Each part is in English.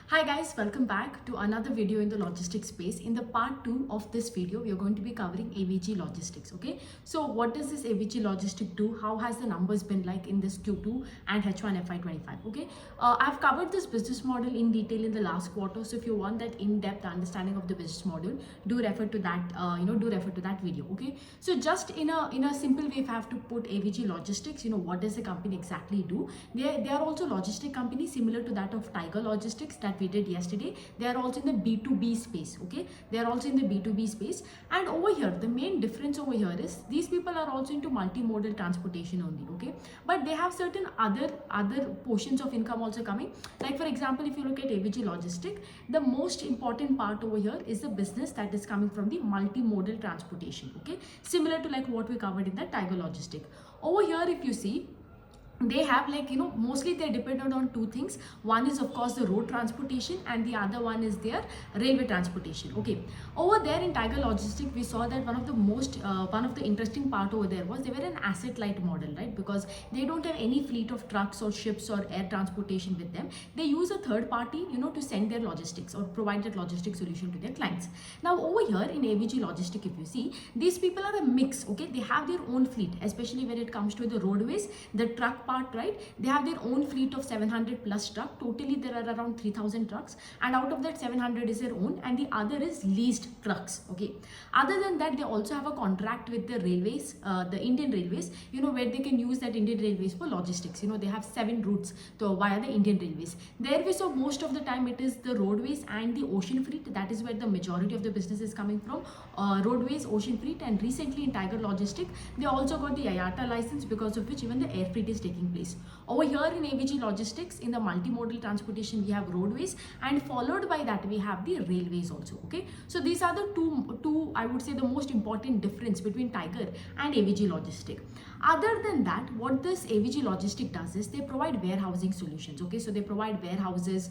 Hi guys, welcome back to another video in the logistics space. In the part 2 of this video, we are going to be covering AVG Logistics. Okay, so what does this AVG Logistics do? How has the numbers been like in this Q2 and H1FY25? Okay, I've covered this business model in detail in the last quarter. So if you want that in-depth understanding of the business model, do refer to that. Do refer to that video. Okay, so just in a simple way, if I have to put AVG Logistics, what does the company exactly do? They are also logistic company similar to that of Tiger Logistics that we did yesterday. They are also in the B2B space. Okay, they are also in the B2B space, and over here the main difference over here is these people are also into multimodal transportation only. Okay, but they have certain other portions of income also coming. Like for example, if you look at AVG Logistic, the most important part over here is the business that is coming from the multimodal transportation. Okay, similar to like what we covered in the Tiger Logistic. Over here, if you see, they have mostly they're dependent on two things. One is of course the road transportation, and the other one is their railway transportation. Okay, over there in Tiger Logistics, we saw that one of the interesting part over there was they were an asset light model, right? Because they don't have any fleet of trucks or ships or air transportation with them. They use a third party to send their logistics or provide that logistic solution to their clients. Now over here in AVG Logistics, if you see, these people are a mix. Okay, they have their own fleet, especially when it comes to the roadways, the truck part, right? They have their own fleet of 700 plus truck. Totally there are around 3000 trucks, and out of that 700 is their own and the other is leased trucks. Okay, other than that, they also have a contract with the railways, the Indian Railways, where they can use that Indian Railways for logistics. They have 7 routes via the Indian Railways. There we saw most of the time it is the roadways and the ocean fleet. That is where the majority of the business is coming from, roadways, ocean fleet. And recently in Tiger Logistic, they also got the IATA license, because of which even the air fleet is taking place. Over here in AVG Logistics, in the multimodal transportation, we have roadways, and followed by that we have the railways also. Okay, so these are the two I would say the most important difference between Tiger and AVG Logistic. Other than that, what this AVG Logistic does is they provide warehousing solutions. Okay, so they provide warehouses,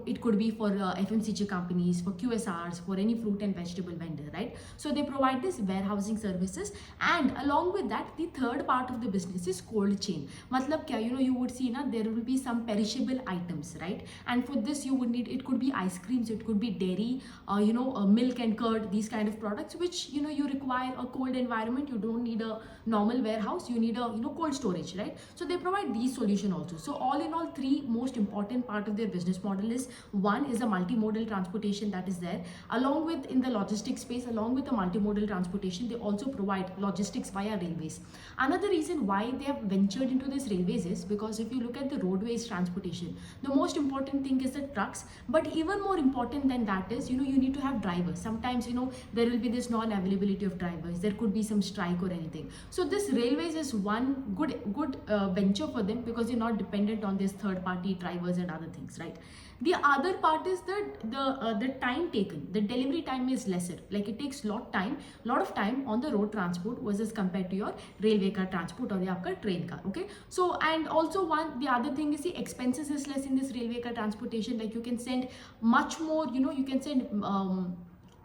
it could be for FMCG companies, for QSRs, for any fruit and vegetable vendor, right? So they provide this warehousing services, and along with that, the third part of the business is cold chain. Matlab kya, you would see there will be some perishable items, right? And for this you would need, it could be ice creams, it could be dairy, milk and curd, these kind of products which you require a cold environment. You don't need a normal warehouse, you need a cold storage, right? So they provide these solution also. So all in all, three most important part of their business model is, one is a multimodal transportation that is there, along with in the logistics space, along with the multimodal transportation, they also provide logistics via railways. Another reason why they have ventured into this railways is because if you look at the roadways transportation, the most important thing is the trucks, but even more important than that is you need to have drivers. Sometimes there will be this non-availability of drivers, there could be some strike or anything. So this railways is one good venture for them, because you're not dependent on these third party drivers and other things, right? The other part is that the time taken, the delivery time is lesser. Like it takes lot of time on the road transport versus compared to your railway car transport or your train car. Okay, so and also the other thing is the expenses is less in this railway car transportation. Like you can send much more, you can send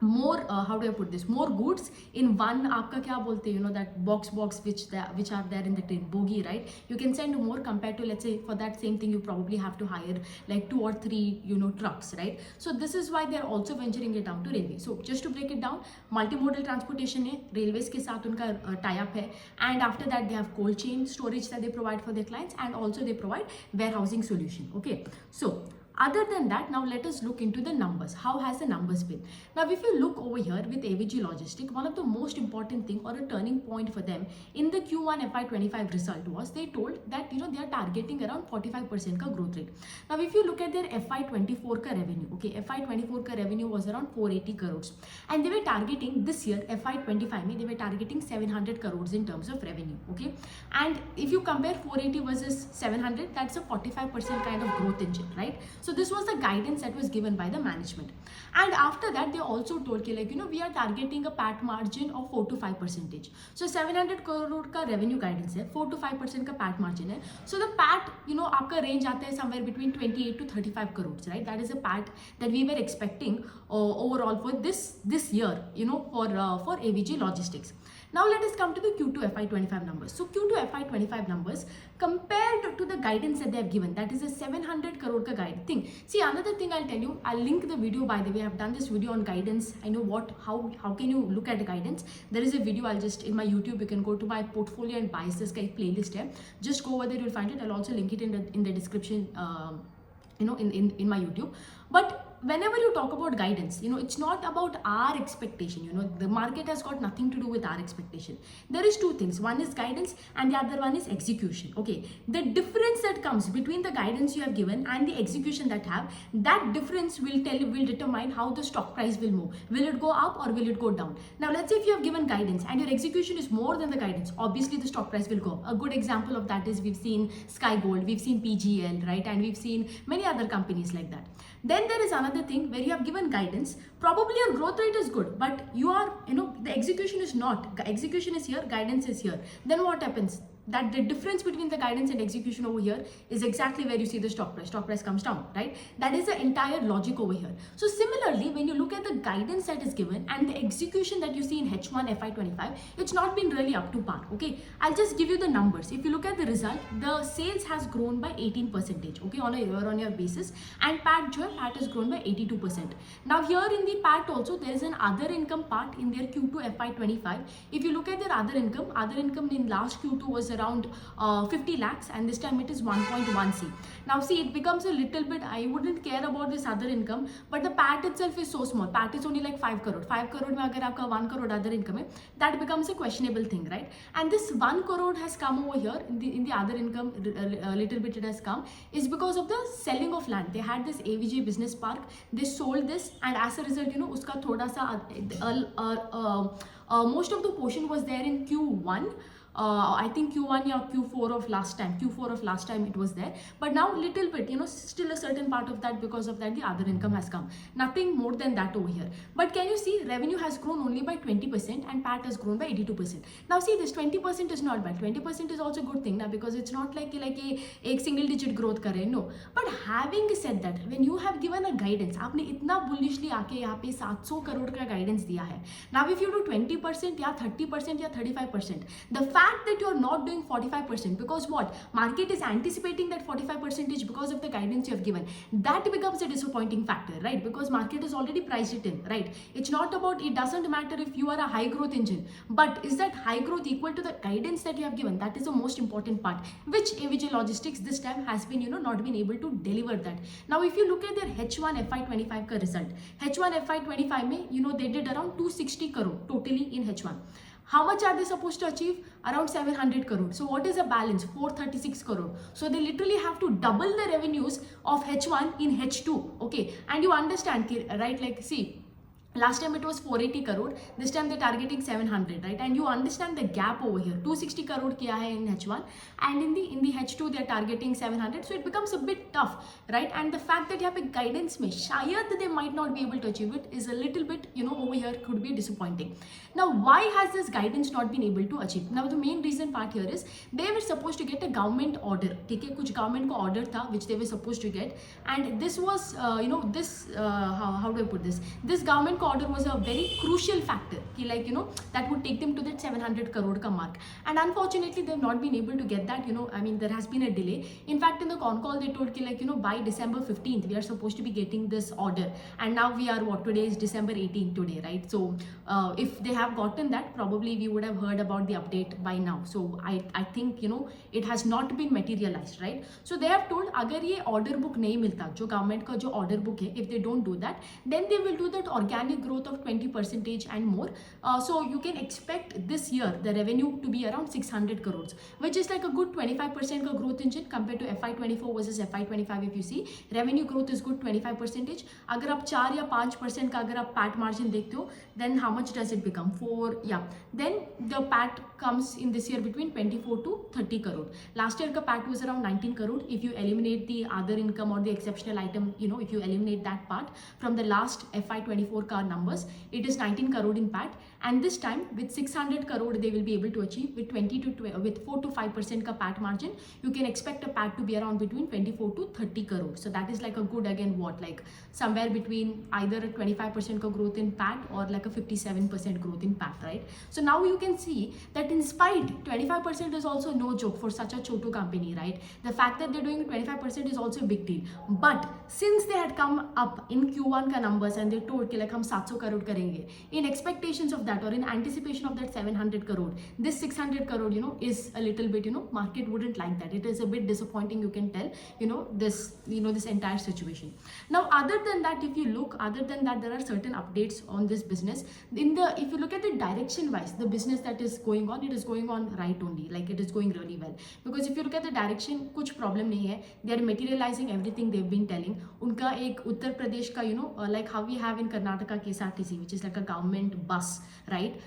more how do I put this, more goods in one aapka kya bolte that box which are there in the train bogie, right? You can send more compared to, let's say, for that same thing you probably have to hire like 2 or 3 trucks, right? So this is why they're also venturing it down to railway. So just to break it down, multimodal transportation hai, railways ke sath unka tie up hai, and after that they have cold chain storage that they provide for their clients, and also they provide warehousing solution. Okay, so other than that, now let us look into the numbers. How has the numbers been? Now, if you look over here with AVG Logistic, one of the most important thing or a turning point for them in the Q1 FY25 result was they told that they are targeting around 45% ka growth rate. Now, if you look at their FY24 ka revenue, okay, FY24 ka revenue was around 480 crores, and they were targeting this year FY25 they were targeting 700 crores in terms of revenue. Okay, and if you compare 480 versus 700, that's a 45% kind of growth engine, right? So this was the guidance that was given by the management. And after that, they also told we are targeting a PAT margin of 4 to 5%. So 700 crore ka revenue guidance hai, 4 to 5% ka PAT margin hai. So the PAT, aapka range aata hai somewhere between 28 to 35 crores, right? That is a PAT that we were expecting overall for this year, for AVG Logistics. Now let us come to the Q2FY25 numbers. So Q2FY25 numbers compared to the guidance that they have given, that is a 700 crore ka guide thing. See, another thing I'll tell you, I'll link the video, by the way. I've done this video on guidance. I know how can you look at the guidance. There is a video, I'll just, in my YouTube, you can go to my portfolio and biases ka playlist hai. Just go over there, you'll find it. I'll also link it in the description, in my YouTube. But whenever you talk about guidance, it's not about our expectation. The market has got nothing to do with our expectation. There is two things. One is guidance and the other one is execution. Okay, the difference that comes between the guidance you have given and the execution that difference will determine how the stock price will move. Will it go up or will it go down? Now let's say if you have given guidance and your execution is more than the guidance, obviously the stock price will go up. A good example of that is we've seen Sky Gold, we've seen PGL, right? And we've seen many other companies like that. Then there is another thing where you have given guidance, probably your growth rate is good, but you are, the execution is not. Execution is here, guidance is here. Then what happens? That the difference between the guidance and execution over here is exactly where you see the stock price. Stock price comes down, right? That is the entire logic over here. So similarly, when you look at the guidance that is given and the execution that you see in H1 FY25, it's not been really up to par. Okay, I'll just give you the numbers. If you look at the result, the sales has grown by 18%, okay, on a year-on-year basis, and PAT has grown by 82%. Now here in the PAT also, there is an other income part in their Q2 FY25. If you look at their other income in last Q2 was around 50 lakhs, and this time it is 1.1 C. Now see, it becomes a little bit, I wouldn't care about this other income, but the PAT itself is so small. PAT is only like 5 crore. 5 crore mein agar aapka 1 crore other income hai, that becomes a questionable thing, right? And this 1 crore has come over here in the other income, a little bit it has come, is because of the selling of land. They had this AVG business park, they sold this, and as a result, uska thoda sa most of the portion was there in Q1. I think Q1 or Q4 of last time it was there, but now little bit, still a certain part of that, because of that the other income has come. Nothing more than that over here. But can you see, revenue has grown only by 20% and PAT has grown by 82%. Now see, this 20% is not bad. 20% is also a good thing now, because it's not like a single digit growth kare, no. But having said that, when you have given a guidance, आपने इतना bullishly आके यहाँ पे 700 करोड़ का guidance दिया है. Now if you do 20% या 30% या 35%, the fact that you are not doing 45%, because what? Market is anticipating that 45% because of the guidance you have given. That becomes a disappointing factor, right? Because market has already priced it in, right? It's not about, it doesn't matter if you are a high growth engine, but is that high growth equal to the guidance that you have given? That is the most important part, which AVG Logistics this time has been, not been able to deliver that. Now, if you look at their H1 FY25 ka result, H1 FY25 mein, they did around 260 crore totally in H1. How much are they supposed to achieve? Around 700 crore. So what is the balance? 436 crore. So they literally have to double the revenues of H1 in H2. Okay. And you understand, right? Like, see, last time it was 480 crore. This time they're targeting 700, right? And you understand the gap over here. 260 crore kiya hai in H1, and in the H2 they're targeting 700. So it becomes a bit tough, right? And the fact that you have a guidance mein shayad they might not be able to achieve it is a little bit, over here could be disappointing. Now, why has this guidance not been able to achieve? Now, the main reason part here is they were supposed to get a government order. Okay, kuch government ko order tha which they were supposed to get, and this was, how do I put this? This government order was a very crucial factor, that would take them to that 700 crore ka mark. And unfortunately, they've not been able to get that. I mean, there has been a delay. In fact, in the con call, they told by December 15th, we are supposed to be getting this order. And now we are, today is December 18th today, right? So if they have gotten that, probably we would have heard about the update by now. So I think, it has not been materialized, right? So they have told, agar ye order book nahi milta, jo government ka jo order book hai, if they don't do that, then they will do that organic growth of 20% and more. So you can expect this year the revenue to be around 600 crores, which is like a good 25% ka growth engine compared to FY24 versus FY25. If you see, revenue growth is good 25%. Agar aap 4 या 5% का अगर आप PAT margin देखते हो, then how much does it become? 4, yeah. Then the PAT comes in this year between 24 to 30 crore. Last year ka PAT was around 19 crore. If you eliminate the other income or the exceptional item, if you eliminate that part from the last FY24 ka का numbers, it is 19 crore in PAT, and this time with 600 crore they will be able to achieve with 4 to 5% का PAT margin. You can expect a PAT to be around between 24 to 30 crore. So that is like a good, again, what, like somewhere between either a 25% का growth in PAT or like a 57% growth in PAT, right? So now you can see that in spite 25% is also no joke for such a chotu company, right? The fact that they're doing 25% is also a big deal. But since they had come up in Q1 का numbers and they told कि like हम 700 crore करेंगे, in expectations of that or in anticipation of that 700 crore, this 600 crore, you know, is a little bit, you know, market wouldn't like that. It is a bit disappointing, you can tell, this entire situation. Now, other than that, if you look, other than that, there are certain updates on this business. If you look at the direction wise, the business that is going on, it is going on right only, like it is going really well. Because if you look at the direction, कुछ problem नहीं है. They are materializing everything they've been telling. उनका एक उत्तर प्रदेश का, like how we have in Karnataka KSRTC, which is like a government bus, right?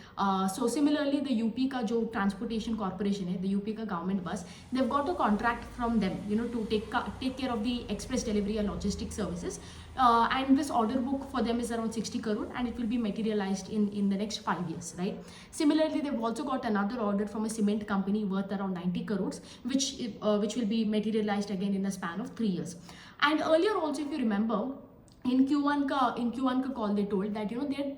So similarly, the UP का जो transportation corporation है, the UP का government bus, they've got a contract from them, to take care of the express delivery and logistics services. And this order book for them is around 60 crore and it will be materialized in the next 5 years, right? Similarly, they've also got another order from a cement company worth around 90 crores, which will be materialized again in a span of 3 years. And earlier also, if you remember, in Q1 ka call, they told that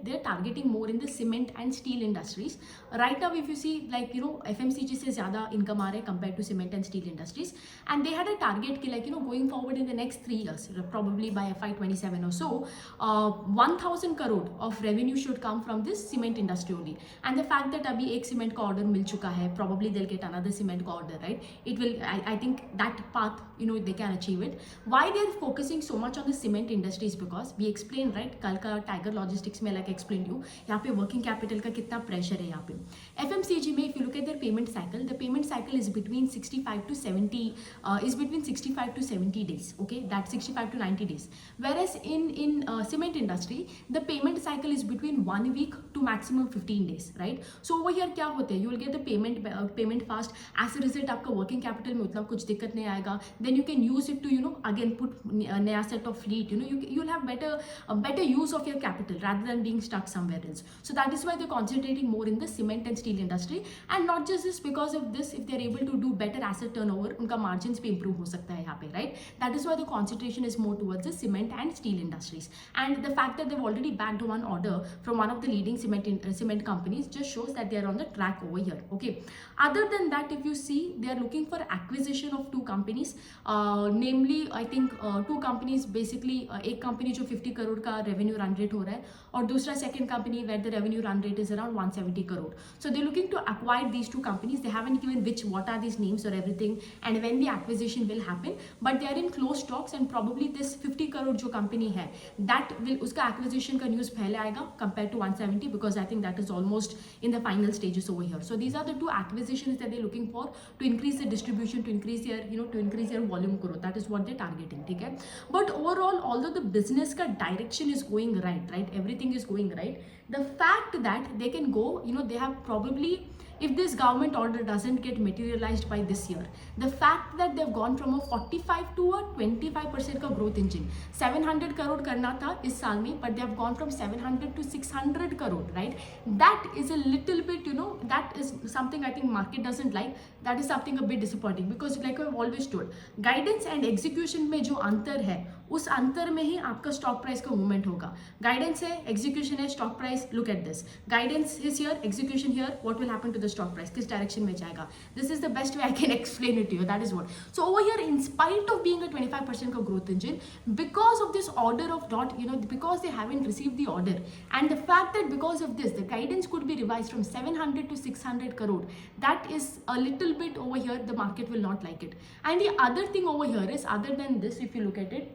they're targeting more in the cement and steel industries. Right now, if you see, like FMCG se zyada income aa raha hai compared to cement and steel industries, and they had a target ki like going forward in the next 3 years, probably by FY27 or so, 1000 crore of revenue should come from this cement industry only. And the fact that abhi ek cement ka order mil chuka hai, probably they'll get another cement ka order, right? It will, I think that path, they can achieve it. Why they're focusing so much on the cement industry? Because we explained, right, कल का tiger logistics में like explained you, यहाँ पे working capital का कितना pressure है यहाँ पे. FMCG में if you look at their payment cycle, the payment cycle is between 65 to 70 days, okay, that's 65 to 90 days. Whereas in cement industry, the payment cycle is between 1 week to maximum 15 days, right? So over here क्या होते हैं, you will get the payment fast. As a result, आपका working capital में उतना कुछ दिक्कत नहीं आएगा. Then you can use it to again put नया set of fleet. You'll have better use of your capital rather than being stuck somewhere else. So that is why they're concentrating more in the cement and steel industry. And not just this, because of this, if they're able to do better asset turnover, उनका margins भी improve हो सकता है यहाँ पे, right? That is why the concentration is more towards the cement and steel industries. And the fact that they've already bagged one order from one of the leading cement companies just shows that they are on the track over here. Okay. Other than that, if you see, they are looking for acquisition of 2 companies. Namely, I think 2 companies, basically एक company जो 50 करोड़ का revenue run rate हो रहा है और दूसरा second company where the revenue run rate is around 170 करोड़. So they looking to acquire these 2 companies. They haven't given what are these names or everything and when the acquisition will happen, but they are in close talks and probably this 50 crore जो company है that will, उसका acquisition का news पहले आएगा compared to 170, because I think that is almost in the final stages over here. So these are the 2 acquisitions that they're looking for to increase the distribution, to increase their volume growth. That is what they're targeting, ठीक है? But overall, although the business ka direction is going right, everything is going right, the fact that they can go, they have probably, if this government order doesn't get materialized by this year, the fact that they've gone from a 45 to a 25% का growth engine, 700 crore करना था इस साल में, but they have gone from 700 to 600 crore, right? That is a little bit, that is something I think market doesn't like. That is something a bit disappointing, because like I've always told, guidance and execution में जो अंतर है, उस अंतर में ही आपका stock price का मूवमेंट होगा. गाइडेंस है, एग्जीक्यूशन है, stock price, look at this. Guidance is here, execution here, what will happen to the stock price, किस डायरेक्शन में जाएगा. This is the best way I can explain it to you. That is what. So over here, in spite of being a 25% का growth engine, because of this order of dot, because they haven't received the order, and the fact that because of this the guidance could be revised from 700 to 600 crore, that is a little bit over here, the market will not like it. And the other thing over here is, other than this, if you look at it,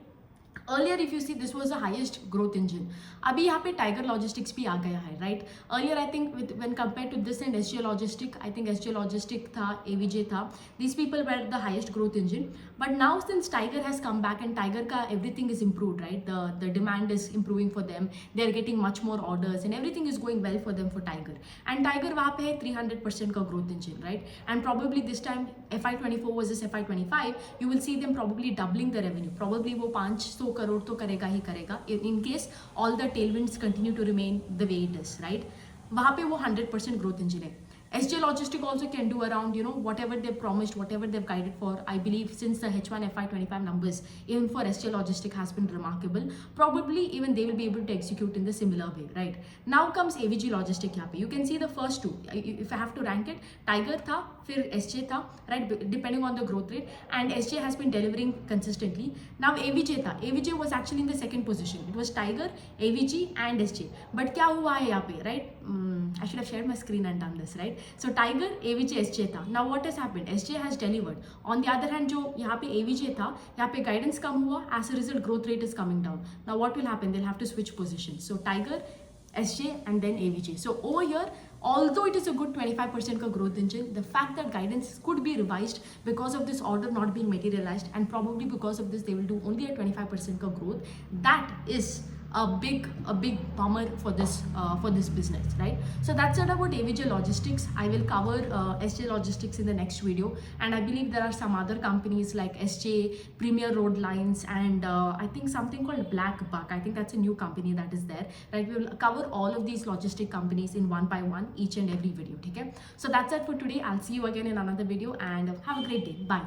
earlier if you see, this was the highest growth engine. अभी यहाँ पे tiger logistics भी आ गया है, right? Earlier I think when compared to this and SJ Logistic, I think SJ Logistic था, AVG था, these people were the highest growth engine. But now since Tiger has come back and Tiger का everything is improved, right? The demand is improving for them. They are getting much more orders and everything is going well for them for Tiger. And Tiger वहाँ पे है 300% का growth engine, right? And probably this time FY24 versus FY25, you will see them probably doubling the revenue. Probably वो 500 100 करोड़ तो करेगा ही करेगा in case all the tailwinds continue to remain the way it is, right? वहाँ पे वो 100% growth engine है. SJ Logistics also can do around, whatever they've promised, whatever they've guided for. I believe since the H1FY25 numbers, even for SJ Logistics has been remarkable. Probably even they will be able to execute in the similar way, right? Now comes AVG Logistics यहाँ पे. You can see the first two. If I have to rank it, Tiger था, फिर SJ था, right? Depending on the growth rate, and SJ has been delivering consistently. Now AVJ था. AVJ was actually in the second position. It was Tiger, AVG, and SJ. But क्या हुआ है यहाँ पे, right? I should have shared my screen and done this, right? So Tiger, AVG, SJ था. Now what has happened? SJ has delivered. On the other hand, जो यहाँ पे AVG था, यहाँ पे guidance कम हुआ. As a result, growth rate is coming down. Now what will happen? They'll have to switch positions. So Tiger, SJ, and then AVG. So over here, although it is a good 25% का growth engine, the fact that guidance could be revised because of this order not being materialized, and probably because of this they will do only a 25% का growth, that is a big bummer for this business, right? So that's it about AVG Logistics. I will cover SJ Logistics in the next video, and I believe there are some other companies like SJ, Premier Road Lines, and I think something called Black Buck. I think that's a new company that is there, right? We will cover all of these logistic companies in one by one, each and every video, okay? So that's it for today. I'll see you again in another video, and have a great day. Bye.